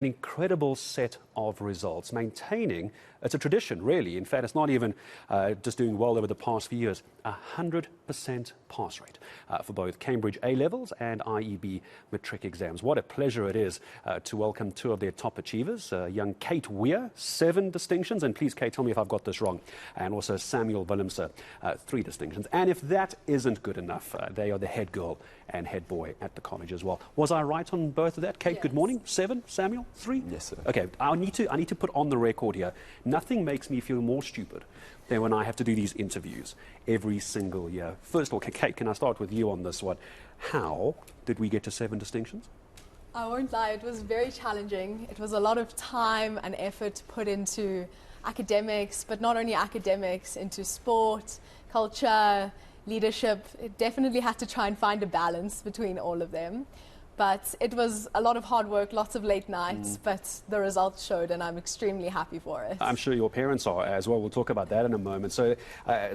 An incredible set of results, maintaining, it's a tradition really, in fact it's not even just doing well over the past few years, 100% pass rate for both Cambridge A-levels and IEB matric exams. What a pleasure it is to welcome two of their top achievers, young Kate Weir, 7 distinctions, and please Kate tell me if I've got this wrong, and also Samuel Willemse, 3 distinctions. And if that isn't good enough, they are the head girl and head boy at the college as well. Was I right on both of that? Kate, yes. Good morning. 7, Samuel? 3? Yes, sir. Okay, I need to put on the record here. Nothing makes me feel more stupid than when I have to do these interviews every single year. First of all, Kate, can I start with you on this one? How did we get to 7 distinctions? I won't lie, it was very challenging. It was a lot of time and effort put into academics, but not only academics, into sport, culture, leadership. It definitely had to try and find a balance between all of them. But it was a lot of hard work, lots of late nights, but the results showed and I'm extremely happy for it. I'm sure your parents are as well. We'll talk about that in a moment. So,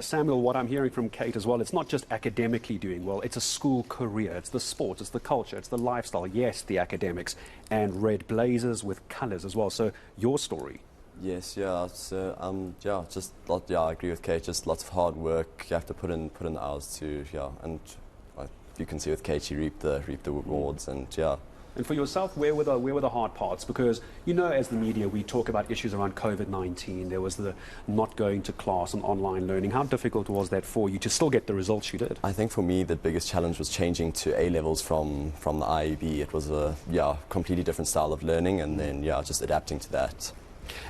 Samuel, what I'm hearing from Kate as well, it's not just academically doing well, it's a school career, it's the sport, it's the culture, it's the lifestyle, yes, the academics, and red blazers with colours as well. So, your story. Yes, yeah, so, I agree with Kate, just lots of hard work, you have to put in the hours too, yeah, and you can see with Kate, she reaped the rewards, and yeah. And for yourself, where were the hard parts? Because, you know, as the media, we talk about issues around COVID-19. There was the not going to class and online learning. How difficult was that for you to still get the results you did? I think for me, the biggest challenge was changing to A-levels from the IEB. It was a, completely different style of learning, and then, just adapting to that.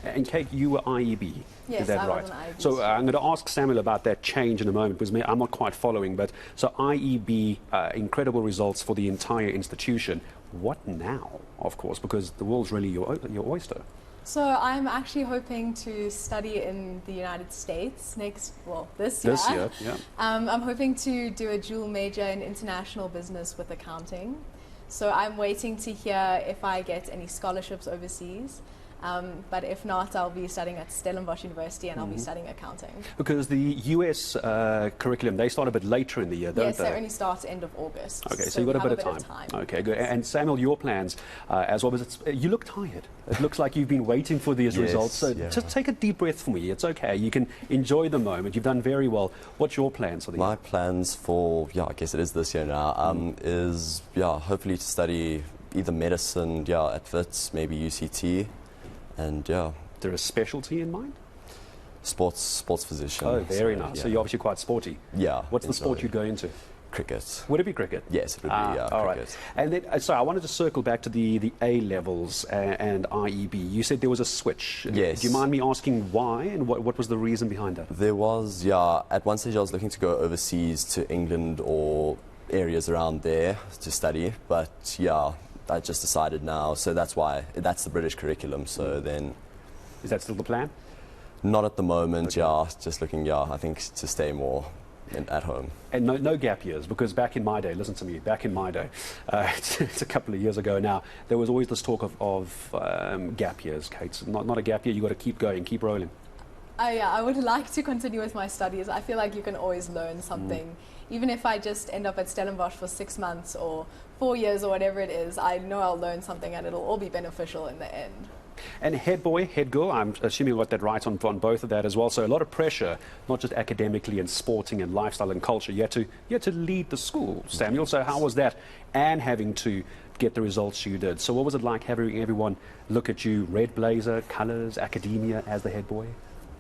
And Kate, you were IEB, yes, is that I right? Was an IEB so I'm going to ask Samuel about that change in a moment, because I'm not quite following. But so IEB, incredible results for the entire institution. What now, of course, because the world's really your oyster. So I'm actually hoping to study in the United States this year. This year, yeah. I'm hoping to do a dual major in international business with accounting. So I'm waiting to hear if I get any scholarships overseas. But if not, I'll be studying at Stellenbosch University and I'll be studying accounting. Because the US curriculum, they start a bit later in the year, don't they? Yes, they only start end of August. Okay, so you've got a bit of time. Okay, good. And Samuel, your plans as well, because you look tired. It looks like you've been waiting for these results. So just take a deep breath for me. It's okay. You can enjoy the moment. You've done very well. What's your plans for the year? My plans for, I guess it is this year now, is, hopefully to study either medicine, at Wits, maybe UCT. And Is there a specialty in mind? Sports physician. Oh, very nice. So you're obviously quite sporty. Yeah. What's the sport you go into? Cricket. Would it be cricket? Yes, it would be, all cricket. Right. And then, so I wanted to circle back to the A-levels and IEB. You said there was a switch. Yes. Do you mind me asking why, and what was the reason behind that? There was, at one stage I was looking to go overseas to England or areas around there to study, but I just decided now, so that's the British curriculum, so then... Is that still the plan? Not at the moment, okay. Just looking, I think to stay more at home. And no gap years, because back in my day, listen to me, back in my day, it's a couple of years ago now, there was always this talk of gap years, Kate. Not a gap year, you've got to keep going, keep rolling. I would like to continue with my studies. I feel like you can always learn something. Even if I just end up at Stellenbosch for 6 months or 4 years or whatever it is, I know I'll learn something and it'll all be beneficial in the end. And head boy, head girl, I'm assuming you got that right on both of that as well. So a lot of pressure, not just academically and sporting and lifestyle and culture. You had to lead the school, Samuel. So how was that? And having to get the results you did. So what was it like having everyone look at you, red blazer, colours, academia as the head boy?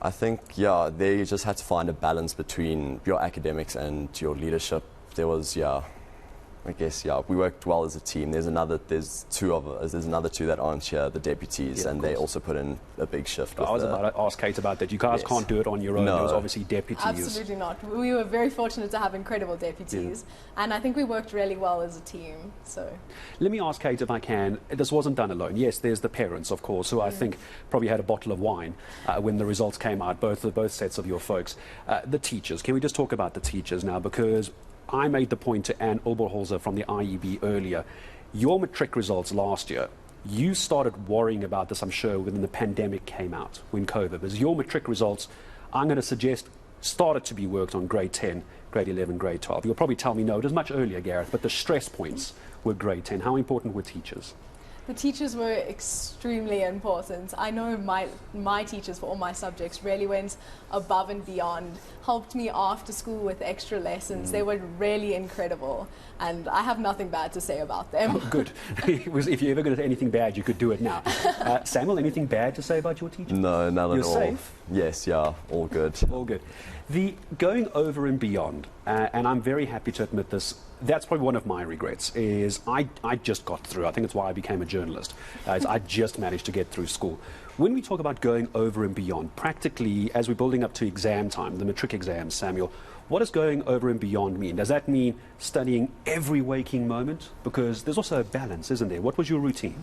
I think, they just had to find a balance between your academics and your leadership. There was, I guess, we worked well as a team. There's another two that aren't here, the deputies, and they also put in a big shift. I was about to ask Kate about that. You guys can't do it on your own. No. There was obviously deputies. Absolutely not. We were very fortunate to have incredible deputies, and I think we worked really well as a team. So, let me ask Kate if I can. This wasn't done alone. Yes, there's the parents, of course, who I think probably had a bottle of wine when the results came out. Both sets of your folks. The teachers. Can we just talk about the teachers now, because I made the point to Anne Oberholzer from the IEB earlier. Your matric results last year, you started worrying about this, I'm sure, when the pandemic came out, when COVID. Because your matric results, I'm going to suggest, started to be worked on grade 10, grade 11, grade 12. You'll probably tell me no, it was much earlier, Gareth, but the stress points were grade 10. How important were teachers? The teachers were extremely important. I know my teachers for all my subjects really went above and beyond, helped me after school with extra lessons. They were really incredible, and I have nothing bad to say about them. Oh, good. If you're ever going to say anything bad, you could do it now. Samuel, anything bad to say about your teacher? No, none at all. You're safe? Yes, yeah, all good. All good. The going over and beyond, and I'm very happy to admit this, that's probably one of my regrets, is I just got through. I think it's why I became a journalist. I just managed to get through school. When we talk about going over and beyond, practically, as we're building up to exam time, the matric exams, Samuel, what does going over and beyond mean? Does that mean studying every waking moment? Because there's also a balance, isn't there? What was your routine?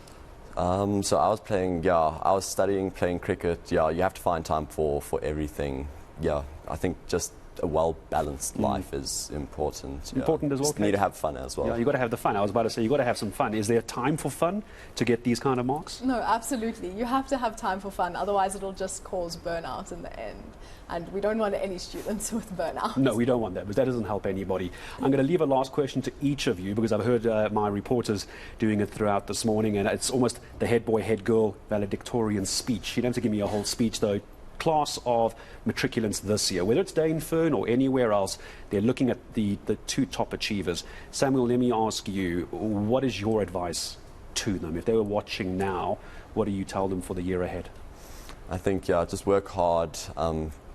So I was studying, playing cricket. Yeah, you have to find time for everything. Yeah, I think just a well-balanced life is important. Important as well, Just need to have fun as well. Yeah, you've got to have the fun. I was about to say, you've got to have some fun. Is there time for fun to get these kind of marks? No, absolutely. You have to have time for fun, otherwise it'll just cause burnout in the end. And we don't want any students with burnout. No, we don't want that, because that doesn't help anybody. I'm going to leave a last question to each of you, because I've heard my reporters doing it throughout this morning, and it's almost the head boy, head girl valedictorian speech. You don't have to give me a whole speech, though. Class of matriculants this year, whether it's Dainfern or anywhere else, they're looking at the two top achievers. Samuel, let me ask you, what is your advice to them? If they were watching now, what do you tell them for the year ahead? I think, just work hard,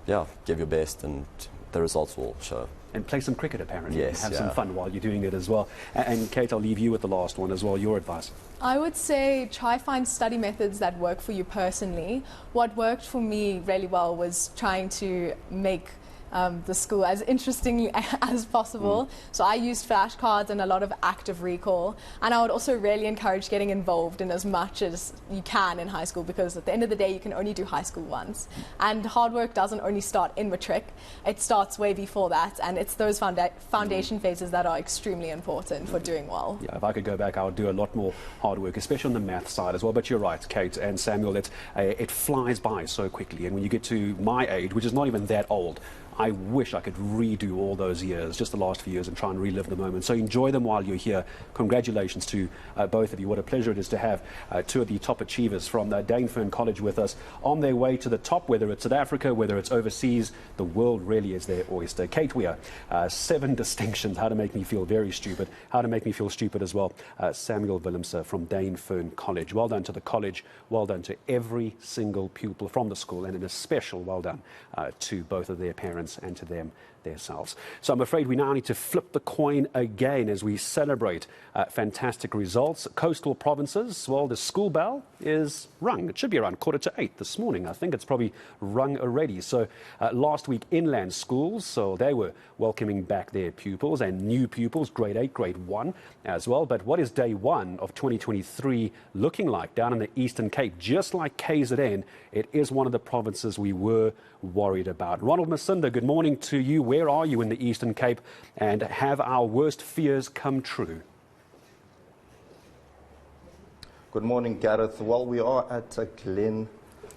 give your best, and the results will show. And play some cricket, apparently. Yes, and have some fun while you're doing it as well. And Kate, I'll leave you with the last one as well, your advice. I would say try find study methods that work for you personally. What worked for me really well was trying to make the school as interesting as possible. So I used flashcards and a lot of active recall, and I would also really encourage getting involved in as much as you can in high school, because at the end of the day you can only do high school once, and hard work doesn't only start in matric, it starts way before that, and it's those foundation phases that are extremely important for doing well. Yeah, if I could go back, I would do a lot more hard work, especially on the math side as well. But you're right, Kate and Samuel, it flies by so quickly, and when you get to my age, which is not even that old, I wish I could redo all those years, just the last few years, and try and relive the moment. So enjoy them while you're here. Congratulations to both of you. What a pleasure it is to have two of the top achievers from Dainfern College with us on their way to the top, whether it's South Africa, whether it's overseas. The world really is their oyster. Kate Weir, 7 distinctions, how to make me feel very stupid, how to make me feel stupid as well. Samuel Willemse from Dainfern College. Well done to the college. Well done to every single pupil from the school, and in a special well done to both of their parents and to them themselves. So I'm afraid we now need to flip the coin again as we celebrate fantastic results. Coastal provinces, well, the school bell is rung. It should be around 7:45 this morning. I think it's probably rung already. So last week, inland schools, so they were welcoming back their pupils and new pupils, grade 8, grade 1 as well. But what is day 1 of 2023 looking like down in the Eastern Cape? Just like KZN, it is one of the provinces we were worried about. Ronald Masinda, good morning to you. Where are you in the Eastern Cape, and have our worst fears come true? Good morning, Gareth. Well, we are at Glen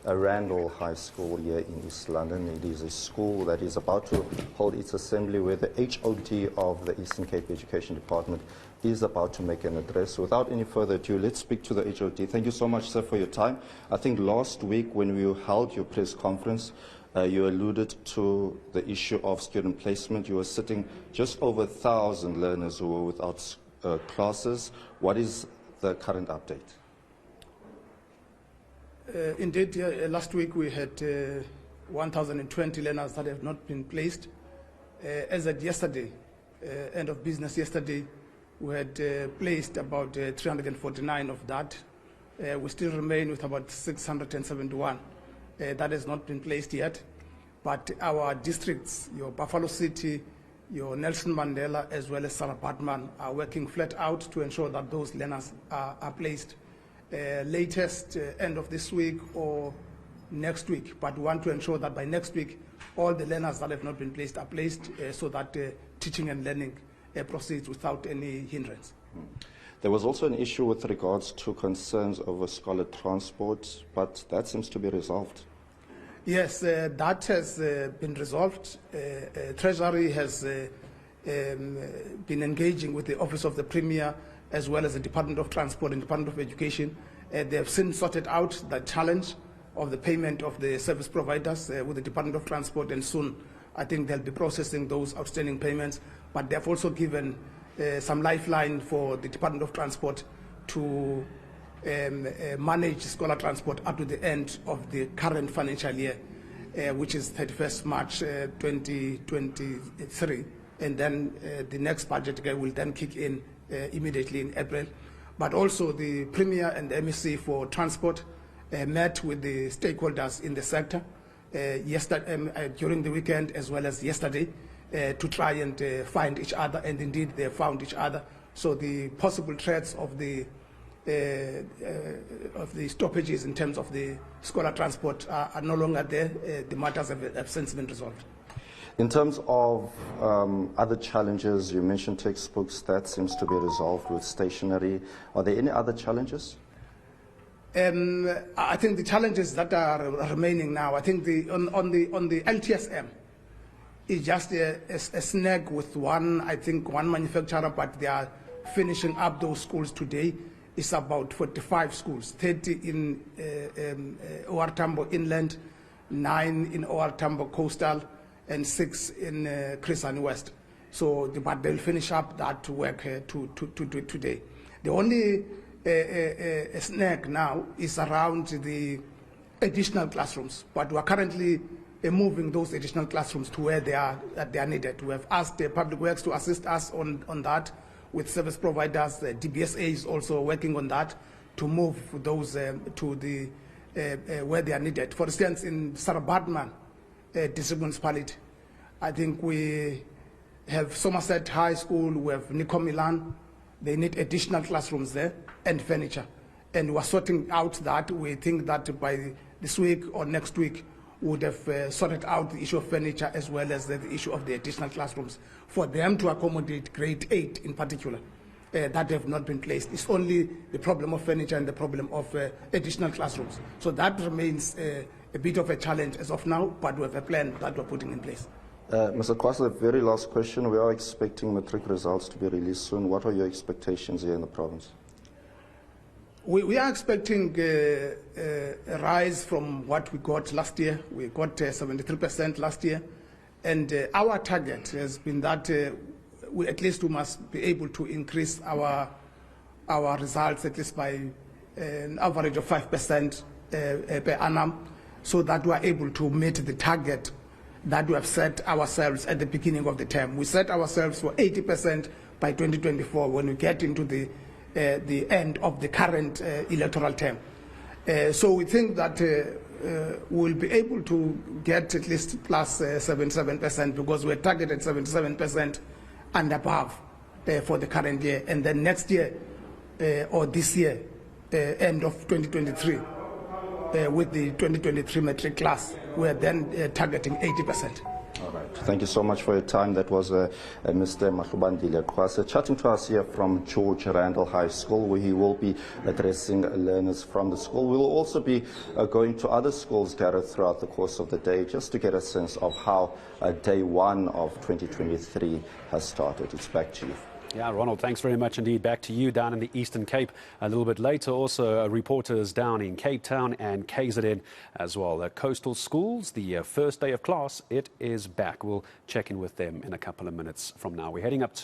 Randall High School here in East London. It is a school that is about to hold its assembly, where the HOD of the Eastern Cape Education Department is about to make an address. Without any further ado, let's speak to the HOD. Thank you so much, sir, for your time. I think last week when we held your press conference, you alluded to the issue of student placement. You were sitting just over 1,000 learners who were without classes. What is the current update? Indeed, last week we had 1,020 learners that have not been placed. As at yesterday, end of business yesterday, we had placed about 349 of that. We still remain with about 671 that has not been placed yet. But our districts, your Buffalo City, your Nelson Mandela, as well as Sarah Batman, are working flat out to ensure that those learners are placed. Latest end of this week or next week, but we want to ensure that by next week all the learners that have not been placed are placed, so that teaching and learning proceeds without any hindrance. There was also an issue with regards to concerns over scholar transport, but that seems to be resolved. Yes, that has been resolved. Treasury has been engaging with the Office of the Premier as well as the Department of Transport and Department of Education. They have since sorted out the challenge of the payment of the service providers with the Department of Transport, and soon I think they'll be processing those outstanding payments. But they've also given some lifeline for the Department of Transport to manage scholar transport up to the end of the current financial year, which is 31st March 2023. And then the next budget will then kick in immediately in April. But also the Premier and the MEC for Transport met with the stakeholders in the sector yesterday, during the weekend as well as yesterday, to try and find each other, and indeed they found each other. So the possible threats of the stoppages in terms of the scholar transport are no longer there. The matters have since been resolved. In terms of other challenges, you mentioned textbooks. That seems to be resolved with stationery. Are there any other challenges? I think the challenges that are remaining now, I think on the LTSM, is just a snag with one manufacturer, but they are finishing up those schools today. It's about 45 schools, 30 in OR Tambo Inland, 9 in OR Tambo Coastal, and 6 in Chris and West. So, but they'll finish up that work today. The only snag now is around the additional classrooms, but we are currently moving those additional classrooms to where they are needed. We have asked the Public Works to assist us on that with service providers. The DBSA is also working on that to move those to the where they are needed. For instance, in Sarabadman District Municipality, I think we have Somerset High School, we have Nico Milan. They need additional classrooms there and furniture. And we're sorting out that. We think that by this week or next week, we would have sorted out the issue of furniture as well as the issue of the additional classrooms for them to accommodate grade 8 in particular that have not been placed. It's only the problem of furniture and the problem of additional classrooms. So that remains a bit of a challenge as of now, but we have a plan that we're putting in place. Mr. Kwasa, the very last question. We are expecting matric results to be released soon. What are your expectations here in the province? We are expecting a rise from what we got last year. We got 73% last year. And our target has been that we must be able to increase our results at least by an average of 5% per annum, so that we are able to meet the target that we have set ourselves at the beginning of the term. We set ourselves for 80% by 2024 when we get into the end of the current electoral term. So we think that we'll be able to get at least plus 77% because we're targeted 77% and above for the current year. And then next year or this year, end of 2023, with the 2023 matric class, we're then targeting 80%. All right. Thank you so much for your time. That was Mr. Mahlubandile Kwasa chatting to us here from George Randall High School, where he will be addressing learners from the school. We will also be going to other schools, Gareth, throughout the course of the day, just to get a sense of how day one of 2023 has started. It's back to you. Yeah, Ronald, thanks very much indeed. Back to you down in the Eastern Cape a little bit later. Also, reporters down in Cape Town and KZN as well. Coastal schools, the first day of class, it is back. We'll check in with them in a couple of minutes from now. We're heading up to